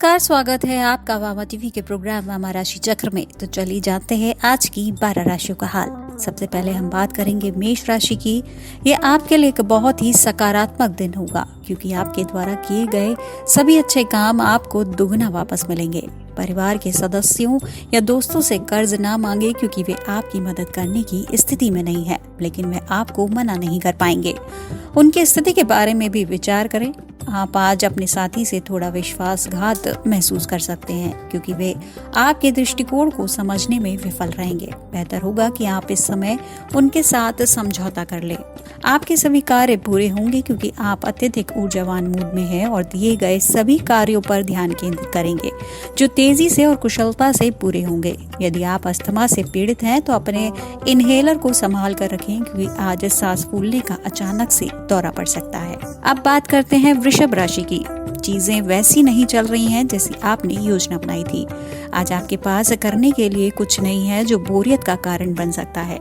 नमस्कार, स्वागत है आपका वामा टीवी के प्रोग्राम वामा राशि चक्र में। तो चलिए जानते हैं आज की 12 राशियों का हाल। सबसे पहले हम बात करेंगे मेष राशि की। ये आपके लिए एक बहुत ही सकारात्मक दिन होगा क्योंकि आपके द्वारा किए गए सभी अच्छे काम आपको दुगना वापस मिलेंगे। परिवार के सदस्यों या दोस्तों से कर्ज ना मांगे क्योंकि वे आपकी मदद करने की स्थिति में नहीं है, लेकिन वे आपको मना नहीं कर पाएंगे। उनकी स्थिति के बारे में भी विचार करें। आप आज अपने साथी से थोड़ा विश्वासघात महसूस कर सकते हैं क्योंकि वे आपके दृष्टिकोण को समझने में विफल रहेंगे। बेहतर होगा कि आप इस समय उनके साथ समझौता कर लें। आपके सभी कार्य पूरे होंगे क्योंकि आप अत्यधिक ऊर्जावान मूड में हैं और दिए गए सभी कार्यों पर ध्यान केंद्रित करेंगे जो तेजी से और कुशलता से पूरे होंगे। यदि आप अस्थमा से पीड़ित हैं तो अपने इनहेलर को संभाल कर रखें क्योंकि आज सांस फूलने का अचानक से दौरा पड़ सकता है। अब बात करते हैं वृषभ राशि की। चीजें वैसी नहीं चल रही हैं जैसी आपने योजना बनाई थी। आज आपके पास करने के लिए कुछ नहीं है जो बोरियत का कारण बन सकता है।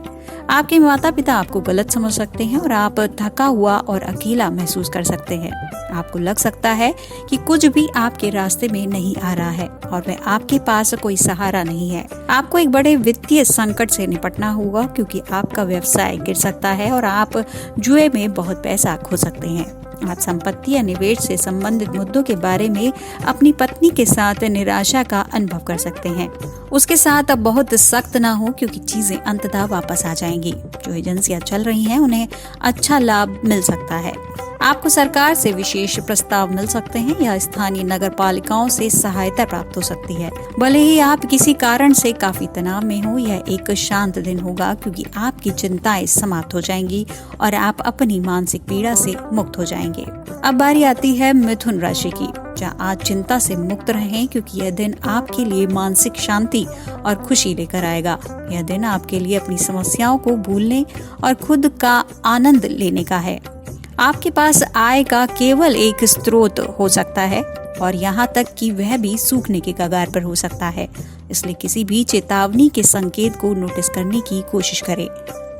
आपके माता पिता आपको गलत समझ सकते हैं और आप थका हुआ और अकेला महसूस कर सकते हैं। आपको लग सकता है कि कुछ भी आपके रास्ते में नहीं आ रहा है और वह आपके पास कोई सहारा नहीं है। आपको एक बड़े वित्तीय संकट से निपटना होगा क्योंकि आपका व्यवसाय गिर सकता है और आप जुए में बहुत पैसा खो सकते हैं। आज संपत्ति या निवेश से संबंधित मुद्दों के बारे में अपनी पत्नी के साथ निराशा का अनुभव कर सकते हैं। उसके साथ अब बहुत सख्त ना हो क्योंकि चीजें अंततः वापस आ जाएंगी। जो एजेंसियां चल रही हैं उन्हें अच्छा लाभ मिल सकता है। आपको सरकार से विशेष प्रस्ताव मिल सकते हैं या स्थानीय नगर पालिकाओं से सहायता प्राप्त हो सकती है। भले ही आप किसी कारण से काफी तनाव में हो, यह एक शांत दिन होगा क्योंकि आपकी चिंताएं समाप्त हो जाएंगी और आप अपनी मानसिक पीड़ा से मुक्त हो जाएंगे। अब बारी आती है मिथुन राशि की, जहाँ आज चिंता से मुक्त रहें क्योंकि यह दिन आपके लिए मानसिक शांति और खुशी लेकर आएगा। यह दिन आपके लिए अपनी समस्याओं को भूलने और खुद का आनंद लेने का है। आपके पास आय का केवल एक स्रोत हो सकता है और यहाँ तक कि वह भी सूखने के कगार पर हो सकता है। इसलिए किसी भी चेतावनी के संकेत को नोटिस करने की कोशिश करें।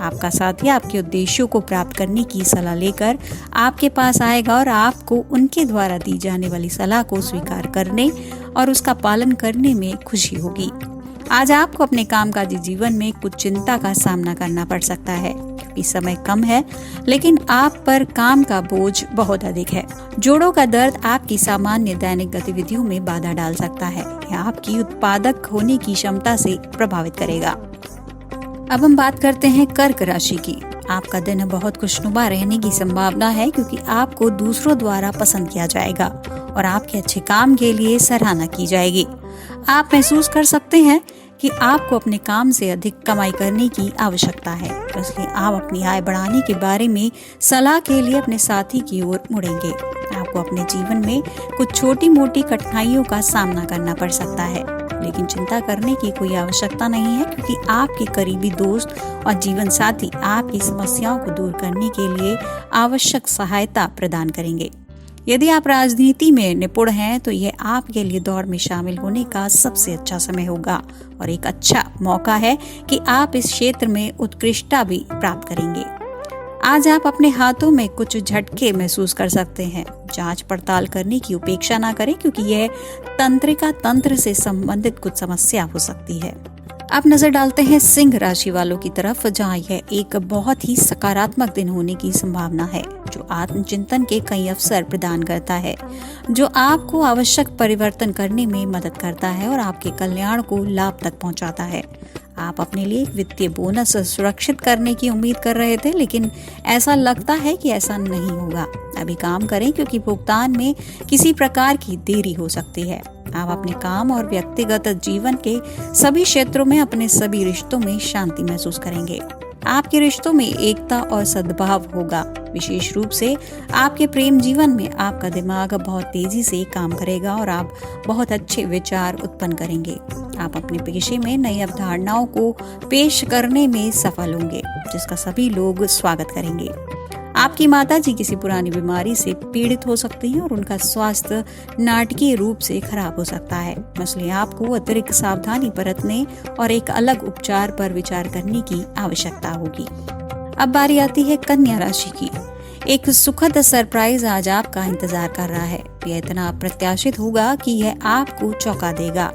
आपका साथी आपके उद्देश्यों को प्राप्त करने की सलाह लेकर आपके पास आएगा और आपको उनके द्वारा दी जाने वाली सलाह को स्वीकार करने और उसका पालन करने में खुशी होगी। आज आपको अपने कामकाजी जीवन में कुछ चिंता का सामना करना पड़ सकता है क्योंकि समय कम है, लेकिन आप पर काम का बोझ बहुत अधिक है। जोड़ों का दर्द आपकी सामान्य दैनिक गतिविधियों में बाधा डाल सकता है या आपकी उत्पादक होने की क्षमता से प्रभावित करेगा। अब हम बात करते हैं कर्क राशि की। आपका दिन बहुत खुशनुमा रहने की संभावना है क्योंकि आपको दूसरों द्वारा पसंद किया जाएगा और आपके अच्छे काम के लिए सराहना की जाएगी। आप महसूस कर सकते हैं कि आपको अपने काम से अधिक कमाई करने की आवश्यकता है, इसलिए आप अपनी आय बढ़ाने के बारे में सलाह के लिए अपने साथी की ओर मुड़ेंगे। आपको अपने जीवन में कुछ छोटी मोटी कठिनाइयों का सामना करना पड़ सकता है, लेकिन चिंता करने की कोई आवश्यकता नहीं है क्योंकि आपके करीबी दोस्त और जीवन साथी आपकी समस्याओं को दूर करने के लिए आवश्यक सहायता प्रदान करेंगे। यदि आप राजनीति में निपुण हैं तो यह आपके लिए दौड़ में शामिल होने का सबसे अच्छा समय होगा और एक अच्छा मौका है कि आप इस क्षेत्र में उत्कृष्टता भी प्राप्त करेंगे। आज आप अपने हाथों में कुछ झटके महसूस कर सकते हैं। जांच पड़ताल करने की उपेक्षा ना करें क्योंकि यह तंत्रिका तंत्र से संबंधित कुछ समस्या हो सकती है। अब नजर डालते हैं सिंह राशि वालों की तरफ, जहां यह एक बहुत ही सकारात्मक दिन होने की संभावना है जो आत्मचिंतन के कई अवसर प्रदान करता है, जो आपको आवश्यक परिवर्तन करने में मदद करता है और आपके कल्याण को लाभ तक पहुंचाता है। आप अपने लिए वित्तीय बोनस सुरक्षित करने की उम्मीद कर रहे थे, लेकिन ऐसा लगता है कि ऐसा नहीं होगा। अभी काम करें क्योंकि भुगतान में किसी प्रकार की देरी हो सकती है। आप अपने काम और व्यक्तिगत जीवन के सभी क्षेत्रों में अपने सभी रिश्तों में शांति महसूस करेंगे। आपके रिश्तों में एकता और सद्भाव होगा। विशेष रूप से आपके प्रेम जीवन में आपका दिमाग बहुत तेजी से काम करेगा और आप बहुत अच्छे विचार उत्पन्न करेंगे। आप अपने पेशे में नई अवधारणाओं को पेश करने में सफल होंगे, जिसका सभी लोग स्वागत करेंगे। आपकी माताजी किसी पुरानी बीमारी से पीड़ित हो सकती हैं और उनका स्वास्थ्य नाटकीय रूप से खराब हो सकता है, इसलिए आपको अतिरिक्त सावधानी बरतने और एक अलग उपचार पर विचार करने की आवश्यकता होगी। अब बारी आती है कन्या राशि की। एक सुखद सरप्राइज आज आपका इंतजार कर रहा है। यह इतना अप्रत्याशित होगा कि यह आपको चौंका देगा।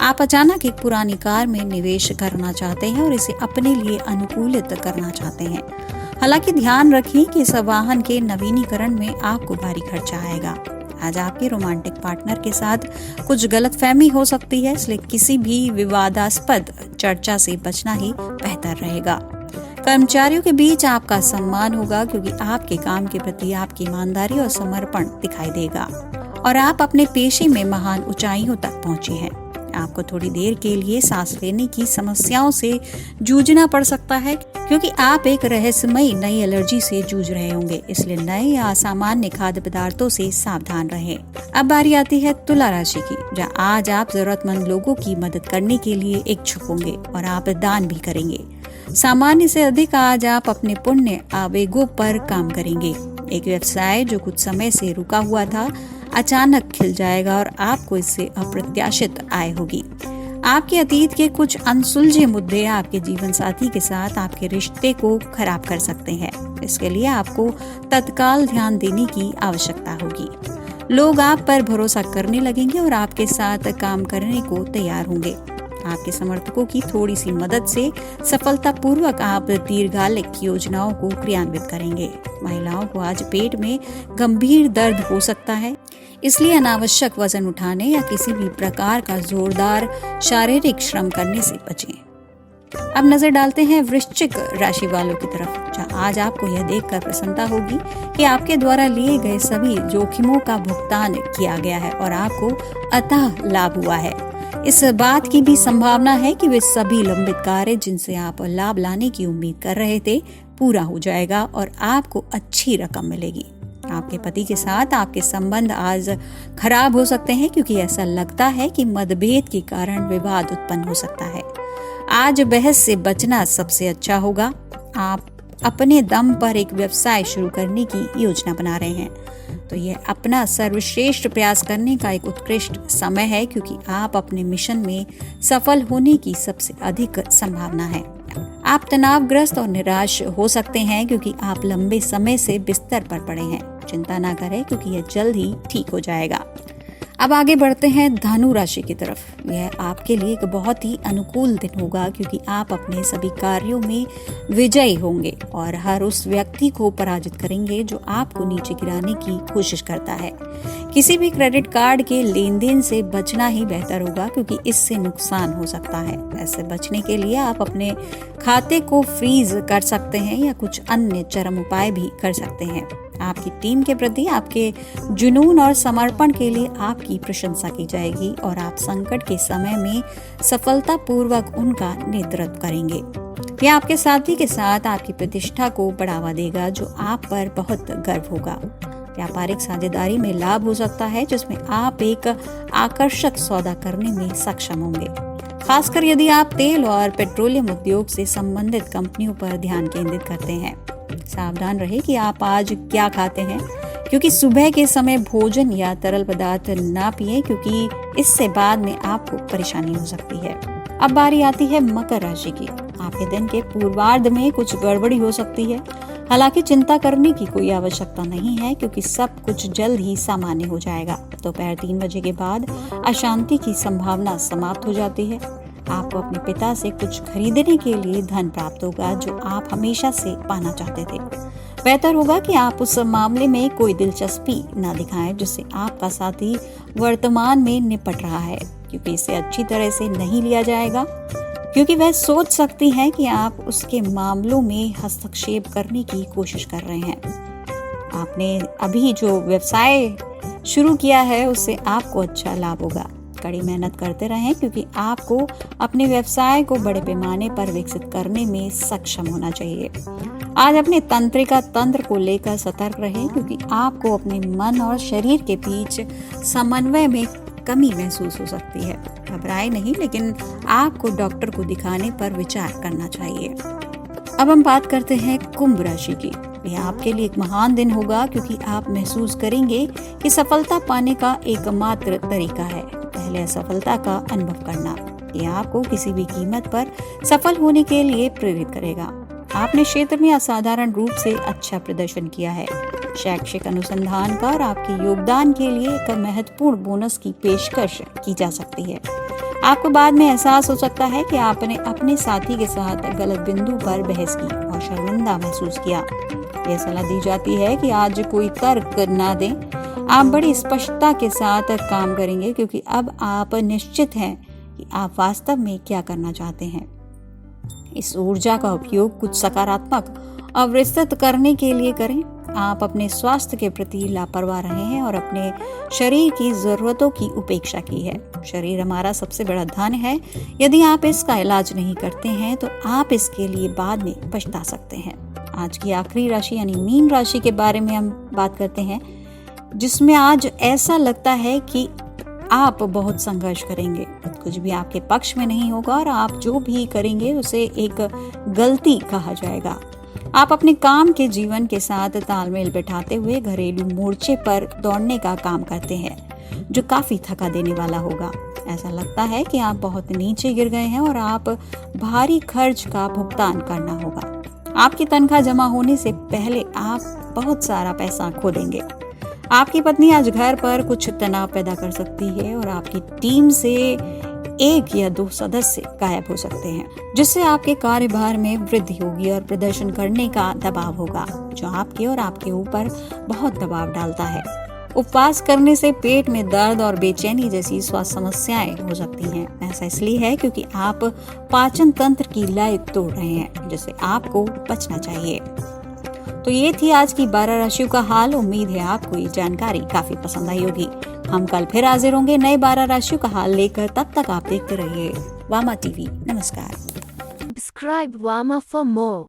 आप अचानक एक पुरानी कार में निवेश करना चाहते हैं और इसे अपने लिए अनुकूलित करना चाहते हैं। हालांकि ध्यान रखें कि इस वाहन के नवीनीकरण में आपको भारी खर्चा आएगा। आज आपके रोमांटिक पार्टनर के साथ कुछ गलतफहमी हो सकती है, इसलिए किसी भी विवादास्पद चर्चा से बचना ही बेहतर रहेगा। कर्मचारियों के बीच आपका सम्मान होगा क्योंकि आपके काम के प्रति आपकी ईमानदारी और समर्पण दिखाई देगा और आप अपने पेशे में महान ऊंचाइयों तक पहुंचे हैं। आपको थोड़ी देर के लिए सांस लेने की समस्याओं से जूझना पड़ सकता है क्योंकि आप एक रहस्यमयी नई एलर्जी से जूझ रहे होंगे, इसलिए नए या असामान्य खाद्य पदार्थों से सावधान रहें। अब बारी आती है तुला राशि की, जहाँ आज आप जरूरतमंद लोगों की मदद करने के लिए इच्छुक होंगे और आप दान भी करेंगे। सामान्य से अधिक आज आप अपने पुण्य आवेगों पर काम करेंगे। एक व्यवसाय जो कुछ समय से रुका हुआ था अचानक खिल जाएगा और आपको इससे अप्रत्याशित आय होगी। आपके अतीत के कुछ अनसुलझे मुद्दे आपके जीवन साथी के साथ आपके रिश्ते को खराब कर सकते हैं। इसके लिए आपको तत्काल ध्यान देने की आवश्यकता होगी। लोग आप पर भरोसा करने लगेंगे और आपके साथ काम करने को तैयार होंगे। आपके समर्थकों की थोड़ी सी मदद से सफलतापूर्वक आप दीर्घकालिक योजनाओं को क्रियान्वित करेंगे। महिलाओं को आज पेट में गंभीर दर्द हो सकता है, इसलिए अनावश्यक वजन उठाने या किसी भी प्रकार का जोरदार शारीरिक श्रम करने से बचें। अब नजर डालते हैं वृश्चिक राशि वालों की तरफ, जहां आज आपको यह देखकर प्रसन्नता होगी कि आपके द्वारा लिए गए सभी जोखिमों का भुगतान किया गया है और आपको अतः लाभ हुआ है। इस बात की भी संभावना है कि वे सभी लंबित कार्य जिनसे आप लाभ लाने की उम्मीद कर रहे थे पूरा हो जाएगा और आपको अच्छी रकम मिलेगी। आपके पति के साथ आपके संबंध आज खराब हो सकते हैं क्योंकि ऐसा लगता है कि मतभेद के कारण विवाद उत्पन्न हो सकता है। आज बहस से बचना सबसे अच्छा होगा। आप अपने दम पर एक व्यवसाय शुरू करने की योजना बना रहे हैं तो यह अपना सर्वश्रेष्ठ प्रयास करने का एक उत्कृष्ट समय है क्योंकि आप अपने मिशन में सफल होने की सबसे अधिक संभावना है। आप तनावग्रस्त और निराश हो सकते हैं क्योंकि आप लंबे समय से बिस्तर पर पड़े हैं। चिंता ना करें क्योंकि यह जल्द ही ठीक हो जाएगा। अब आगे बढ़ते हैं धनु राशि की तरफ। यह आपके लिए एक बहुत ही अनुकूल दिन होगा क्योंकि आप अपने सभी कार्यों में विजयी होंगे और हर उस व्यक्ति को पराजित करेंगे जो आपको नीचे गिराने की कोशिश करता है। किसी भी क्रेडिट कार्ड के लेन देन से बचना ही बेहतर होगा क्योंकि इससे नुकसान हो सकता है। ऐसे बचने के लिए आप अपने खाते को फ्रीज कर सकते हैं या कुछ अन्य चरम उपाय भी कर सकते हैं। आपकी टीम के प्रति आपके जुनून और समर्पण के लिए आपकी प्रशंसा की जाएगी और आप संकट के समय में सफलतापूर्वक उनका नेतृत्व करेंगे। यह आपके साथी के साथ आपकी प्रतिष्ठा को बढ़ावा देगा जो आप पर बहुत गर्व होगा। व्यापारिक साझेदारी में लाभ हो सकता है जिसमें आप एक आकर्षक सौदा करने में सक्षम होंगे, खासकर यदि आप तेल और पेट्रोलियम उद्योग से संबंधित कंपनियों पर ध्यान केंद्रित करते हैं। सावधान रहे कि आप आज क्या खाते हैं क्योंकि सुबह के समय भोजन या तरल पदार्थ ना पिएं क्योंकि इससे बाद में आपको परेशानी हो सकती है। अब बारी आती है मकर राशि की। आपके दिन के पूर्वार्ध में कुछ गड़बड़ी हो सकती है, हालांकि चिंता करने की कोई आवश्यकता नहीं है क्योंकि सब कुछ जल्द ही सामान्य हो जाएगा। दोपहर 3 बजे के बाद अशांति की संभावना समाप्त हो जाती है। आपको अपने पिता से कुछ खरीदने के लिए धन प्राप्त होगा जो आप हमेशा से पाना चाहते थे। बेहतर होगा कि आप उस मामले में कोई दिलचस्पी न दिखाएं जिससे आपका साथी वर्तमान में निपट रहा है क्योंकि इसे अच्छी तरह से नहीं लिया जाएगा क्योंकि वह सोच सकती है कि आप उसके मामलों में हस्तक्षेप करने की कोशिश कर रहे हैं। आपने अभी जो व्यवसाय शुरू किया है उससे आपको अच्छा लाभ होगा। कड़ी मेहनत करते रहें क्योंकि आपको अपने व्यवसाय को बड़े पैमाने पर विकसित करने में सक्षम होना चाहिए। आज अपने तंत्रिका तंत्र को लेकर सतर्क रहें क्योंकि आपको अपने मन और शरीर के बीच समन्वय में कमी महसूस हो सकती है। घबराए नहीं, लेकिन आपको डॉक्टर को दिखाने पर विचार करना चाहिए। अब हम बात करते हैं कुंभ राशि की। यह आपके लिए एक महान दिन होगा क्योंकि आप महसूस करेंगे कि सफलता पाने का एकमात्र तरीका है पहले असफलता का अनुभव करना। यह आपको किसी भी कीमत पर सफल होने के लिए प्रेरित करेगा। आपने क्षेत्र में असाधारण रूप से अच्छा प्रदर्शन किया है। शैक्षिक अनुसंधान पर आपके योगदान के लिए एक महत्वपूर्ण बोनस की पेशकश की जा सकती है। आपको बाद में एहसास हो सकता है कि आपने अपने साथी के साथ गलत बिंदु पर बहस की और शर्मिंदा महसूस किया। यह सलाह दी जाती है कि आज कोई तर्क ना दें। आप बड़ी स्पष्टता के साथ काम करेंगे क्योंकि अब आप निश्चित हैं कि आप वास्तव में क्या करना चाहते हैं। इस ऊर्जा का उपयोग कुछ सकारात्मक और विस्तृत करने के लिए करें। आप अपने स्वास्थ्य के प्रति लापरवाह रहे हैं और अपने शरीर की जरूरतों की उपेक्षा की है। शरीर हमारा सबसे बड़ा धन है। यदि आप इसका इलाज नहीं करते हैं तो आप इसके लिए बाद में पछता सकते हैं। आज की आखिरी राशि यानी मीन राशि के बारे में हम बात करते हैं, जिसमें आज ऐसा लगता है कि आप बहुत संघर्ष करेंगे। कुछ भी आपके पक्ष में नहीं होगा और आप जो भी करेंगे उसे एक गलती कहा जाएगा। आप अपने काम के जीवन के साथ तालमेल बिठाते हुए घरेलू मोर्चे पर दौड़ने का काम करते हैं, जो काफी थका देने वाला होगा। ऐसा लगता है कि आप बहुत नीचे गिर गए हैं और आप भारी खर्च का भुगतान करना होगा। आपकी तनख्वाह जमा होने से पहले आप बहुत सारा पैसा खो देंगे। आपकी पत्नी आज घर पर कुछ तनाव पैदा कर सकती है और आपकी टीम से 1 या 2 सदस्य गायब हो सकते हैं, जिससे आपके कार्यभार में वृद्धि होगी और प्रदर्शन करने का दबाव होगा, जो आपके और आपके ऊपर बहुत दबाव डालता है। उपवास करने से पेट में दर्द और बेचैनी जैसी स्वास्थ्य समस्याएं हो सकती हैं। ऐसा इसलिए है क्योंकि आप पाचन तंत्र की लय तोड़ रहे हैं, जिससे आपको बचना चाहिए। तो ये थी आज की 12 राशियों का हाल। उम्मीद है आपको ये जानकारी काफी पसंद आई होगी। हम कल फिर हाजिर होंगे नए 12 राशियों का हाल लेकर। तब तक आप देखते रहिए वामा टीवी। नमस्कार। Subscribe Wama for more.